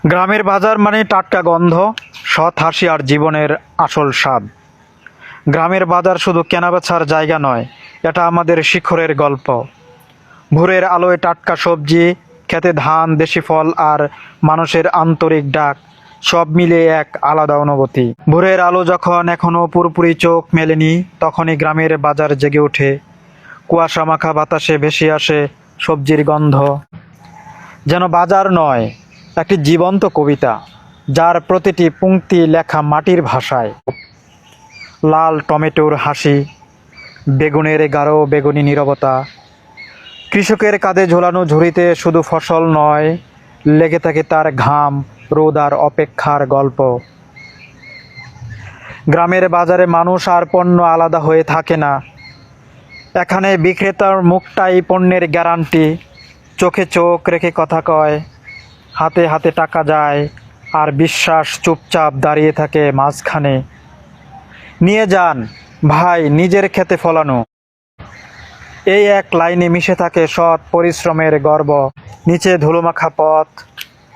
গ্রামের বাজার মানে টাটকা গন্ধ, সৎ হাসি আর জীবনের আসল স্বাদ। গ্রামের বাজার শুধু কেনাবেচার জায়গা নয়, এটা আমাদের শিখরের গল্প। ভোরের আলোয় টাটকা সবজি, খেতে ধান, দেশি ফল আর মানুষের আন্তরিক ডাক, সব মিলে এক আলাদা অনুভূতি। ভোরের আলো যখন এখনো পুরোপুরি চোখ মেলেনি, তখনই গ্রামের বাজার জেগে ওঠে। কুয়াশা মাখা বাতাসে ভেসে আসে সবজির গন্ধ, যেন বাজার নয়, একটি জীবন্ত কবিতা, যার প্রতিটি পংক্তি লেখা মাটির ভাষায়। লাল টমেটোর হাসি, বেগুনের গাঢ় বেগুনি নীরবতা, কৃষকের কাঁধে ঝোলানো ঝুড়িতে শুধু ফসল নয়, লেগে থাকে তার ঘাম, রোদ আর অপেক্ষার গল্প। গ্রামের বাজারে মানুষ আর পণ্য আলাদা হয়ে থাকে না। এখানে বিক্রেতার মুখটাই পণ্যের গ্যারান্টি, চোখে চোখ রেখে কথা কয়, হাতে হাতে টাকা যায়, আর বিশ্বাস চুপচাপ দাঁড়িয়ে থাকে মাঝখানে। নিয়ে যান ভাই, নিজের খেতে ফলানো, এই এক লাইনে মিশে থাকে সৎ পরিশ্রমের গর্ব। নিচে ধুলোমাখা পথ,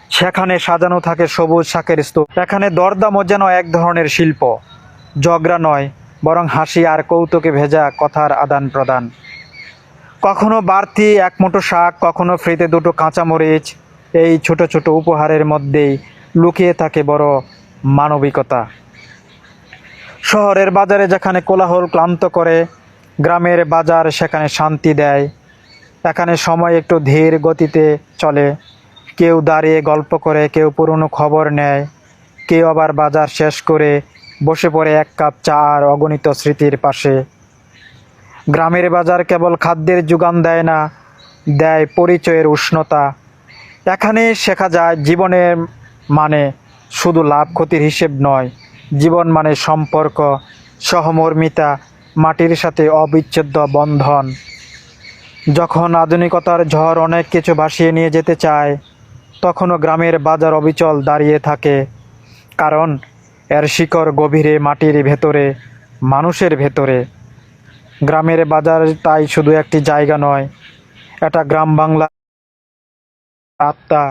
সেখানে সাজানো থাকে সবুজ শাকের স্তূপ। এখানে দরদামও যেন এক ধরনের শিল্প, ঝগড়া নয়, বরং হাসি আর কৌতুকে ভেজা কথার আদান প্রদান। কখনো বাড়তি এক মুঠো শাক, কখনো ফ্রিতে দুটো কাঁচামরিচ। এই ছোট ছোট উপহারের মধ্যেই লুকিয়ে থাকে বড় মানবিকতা। শহরের বাজারে যেখানে কোলাহল ক্লান্ত করে, গ্রামের বাজার সেখানে শান্তি দেয়। এখানে সময় একটু ধীর গতিতে চলে, কেউ দাঁড়িয়ে গল্প করে, কেউ পুরনো খবর নেয়, কেউ আবার বাজার শেষ করে বসে পড়ে এক কাপ চা আর অগণিত স্মৃতির পাশে। গ্রামের বাজার কেবল খাদ্যের যোগান দেয় না, দেয় পরিচয়ের উষ্ণতা। এখানে শেখা যায় জীবনের মানে শুধু লাভ ক্ষতির হিসেব নয়, জীবন মানে সম্পর্ক, সহমর্মিতা, মাটির সাথে অবিচ্ছেদ্য বন্ধন। যখন আধুনিকতার ঝড় অনেক কিছু ভাসিয়ে নিয়ে যেতে চায়, তখনও গ্রামের বাজার অবিচল দাঁড়িয়ে থাকে, কারণ এর শিকড় গভীরে, মাটির ভেতরে, মানুষের ভেতরে। গ্রামের বাজার তাই শুধু একটি জায়গা নয়, এটা গ্রাম বাংলার আত্মা,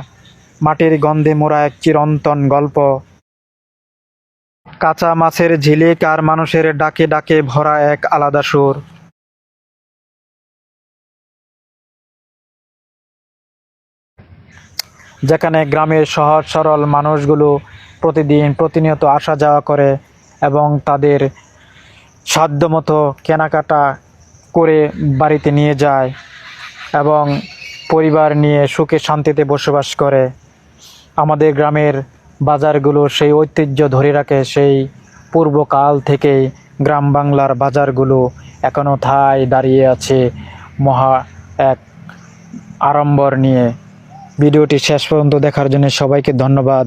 মাটির গন্ধে মোড়া এক চিরন্তন গল্প। কাঁচা মাছের ঝিলিক আর মানুষের ডাকে ডাকে ভরা এক আলাদা সুর। যেখানে গ্রামের সহজ সরল মানুষগুলো প্রতিনিয়ত আসা যাওয়া করে এবং তাদের সাধ্যমতো কেনাকাটা করে বাড়িতে নিয়ে যায় এবং পরিবার নিয়ে সুখে শান্তিতে বসবাস করে। আমাদের গ্রামের বাজারগুলো সেই ঐতিহ্য ধরে রাখে, সেই পূর্বকাল থেকেই গ্রাম বাংলার বাজারগুলো এখনও ঠায় দাঁড়িয়ে আছে মহা এক আড়ম্বর নিয়ে। ভিডিওটি শেষ পর্যন্ত দেখার জন্য সবাইকে ধন্যবাদ।